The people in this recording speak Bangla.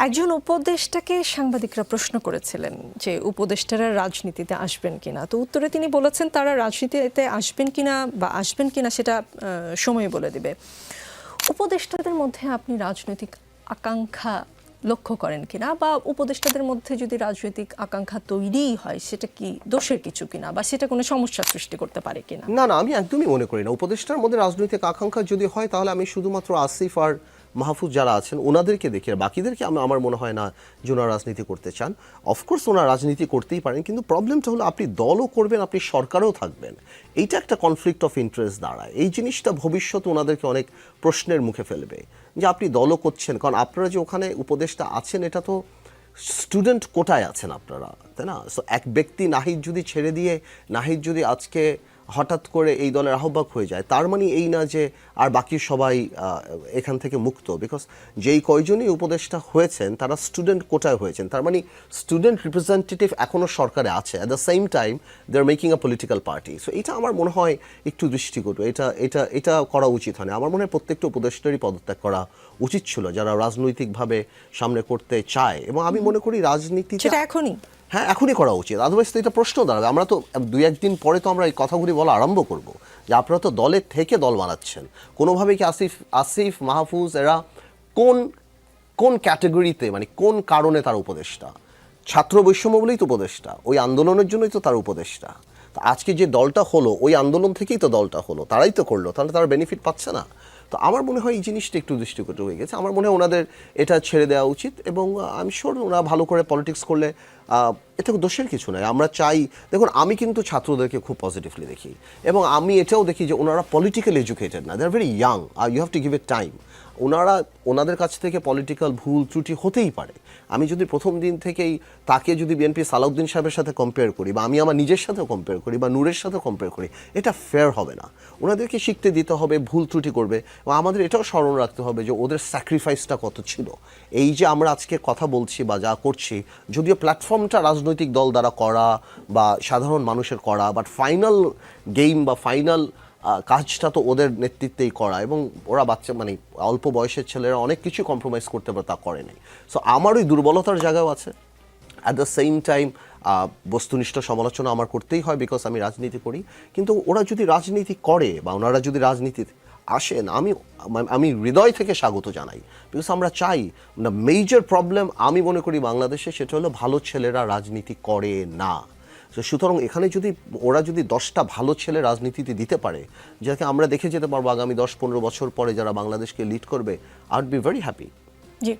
একজন উপদেষ্টাকে সাংবাদিকরা প্রশ্ন করেছিলেন যে উপদেষ্টারা রাজনীতিতে আসবেন কিনা, তো উত্তরে তিনি বলেছেন তারা রাজনীতিতে আসবেন কিনা বা আসবেন কিনা সেটা সময় বলে দিবে। উপদেষ্টাদের মধ্যে আপনি রাজনৈতিক আকাঙ্ক্ষা লক্ষ্য করেন কিনা, বা উপদেষ্টাদের মধ্যে যদি রাজনৈতিক আকাঙ্ক্ষা তৈরি হয় সেটা কি দোষের কিছু কিনা, বা সেটা কোনো সমস্যা সৃষ্টি করতে পারে কিনা? না না, আমি একদমই মনে করি না। উপদেষ্টার মধ্যে রাজনৈতিক আকাঙ্ক্ষা যদি হয় তাহলে আমি শুধুমাত্র আসিফ আর মাহফুজ যারা আছেন ওনাদেরকে দেখি, আর বাকিদেরকে আমার মনে হয় না যে ওনারা রাজনীতি করতে চান। অফকোর্স ওনারা রাজনীতি করতেই পারেন, কিন্তু প্রবলেমটা হলো আপনি দলও করবেন, আপনি সরকারেও থাকবেন, এইটা একটা কনফ্লিক্ট অফ ইন্টারেস্ট দাঁড়ায়। এই জিনিসটা ভবিষ্যতে ওনাদেরকে অনেক প্রশ্নের মুখে ফেলবে যে আপনি দলও করছেন, কারণ আপনারা যে ওখানে উপদেষ্টা আছেন এটা তো স্টুডেন্ট কোটায় আছেন আপনারা, তাই না? সো এক ব্যক্তি নাহিদ যদি ছেড়ে দিয়ে নাহিদ যদি আজকে হঠাৎ করে এই দলের আহ্বায়ক হয়ে যায়, তার মানে এই না যে আর বাকি সবাই এখান থেকে মুক্ত। বিকজ যেই কয়জনই উপদেষ্টা হয়েছেন তারা স্টুডেন্ট কোটায় হয়েছেন, তার মানে স্টুডেন্ট রিপ্রেজেন্টেটিভ এখনও সরকারে আছে, at the same time they are making a political party. So এটা আমার মনে হয় একটু দৃষ্টিকটু, এটা এটা এটা করা উচিত হয় না। আমার মনে হয় প্রত্যেকটা উপদেষ্টারই পদত্যাগ করা উচিত ছিল যারা রাজনৈতিকভাবে সামনে করতে চায়। এবং আমি মনে করি রাজনীতি সেটা এখনই, হ্যাঁ এখনই করা উচিত, আদারওয়াইজ তো এটা প্রশ্ন দাঁড়াবে। আমরা তো দুই একদিন পরে তো আমরা এই কথাগুলি বলা আরম্ভ করব যে আপনারা তো দলের থেকে দল বানাচ্ছেন। কোনোভাবেই কি আসিফ মাহফুজ এরা কোন কোন ক্যাটাগরিতে, মানে কোন কারণে তার উপদেষ্টা? ছাত্র বৈষম্য বলেই তো উপদেষ্টা, ওই আন্দোলনের জন্যই তো তার উপদেষ্টা। তো আজকে যে দলটা হলো ওই আন্দোলন থেকেই তো দলটা হলো, তারাই তো করলো, তাহলে তারা বেনিফিট পাচ্ছে না? তো আমার মনে হয় এই জিনিসটা একটু দৃষ্টিকটু হয়ে গেছে। আমার মনে হয় ওনাদের এটা ছেড়ে দেওয়া উচিত, এবং আমি শিওর ওরা ভালো করে পলিটিক্স করলে এটা দোষের কিছু নয়। আমরা চাই, দেখুন আমি কিন্তু ছাত্রদেরকে খুব পজিটিভলি দেখি, এবং আমি এটাও দেখি যে ওনারা পলিটিক্যাল এডুকেটেড না, they are very young, you have to give it time. ওনাদের কাছ থেকে পলিটিক্যাল ভুল ত্রুটি হতেই পারে। আমি যদি প্রথম দিন থেকেই তাকে যদি বিএনপি সালাউদ্দিন সাহেবের সাথে কম্পেয়ার করি, বা আমি আমার নিজের সাথেও কম্পেয়ার করি, বা নূরের সাথে কম্পেয়ার করি, এটা ফেয়ার হবে না। ওনাদেরকে শিখতে দিতে হবে, ভুল ত্রুটি করবে, এবং আমাদের এটাও স্মরণ রাখতে হবে যে ওদের স্যাক্রিফাইসটা কত ছিল। এই যে আমরা আজকে কথা বলছি বা যা করছি, যদিও প্ল্যাটফর্মটা রাজনৈতিক দল দ্বারা করা বা সাধারণ মানুষের করা, বাট ফাইনাল গেম বা ফাইনাল কাজটা তো ওদের নেতৃত্বেই করা, এবং ওরা বাচ্চা মানে অল্প বয়সের ছেলেরা অনেক কিছু কম্প্রোমাইজ করতে পারে, তা করেনি। সো আমার ওই দুর্বলতার জায়গাও আছে। অ্যাট দ্য সেম টাইম বস্তুনিষ্ঠ সমালোচনা আমার করতেই হয়, বিকজ আমি রাজনীতি করি। কিন্তু ওরা যদি রাজনীতি করে বা ওনারা যদি রাজনীতি আসেন, আমি হৃদয় থেকে স্বাগত জানাই, বিকজ আমরা চাই না। মেজর প্রবলেম আমি মনে করি বাংলাদেশে সেটা হলো ভালো ছেলেরা রাজনীতি করে না। সুতরাং এখানে যদি ওরা যদি 10টা ভালো ছেলে রাজনীতিতে দিতে পারে, যাকে আমরা দেখে যেতে পারবো আগামী 10-15 বছর পরে যারা বাংলাদেশকে লিড করবে, I would be very happy. G.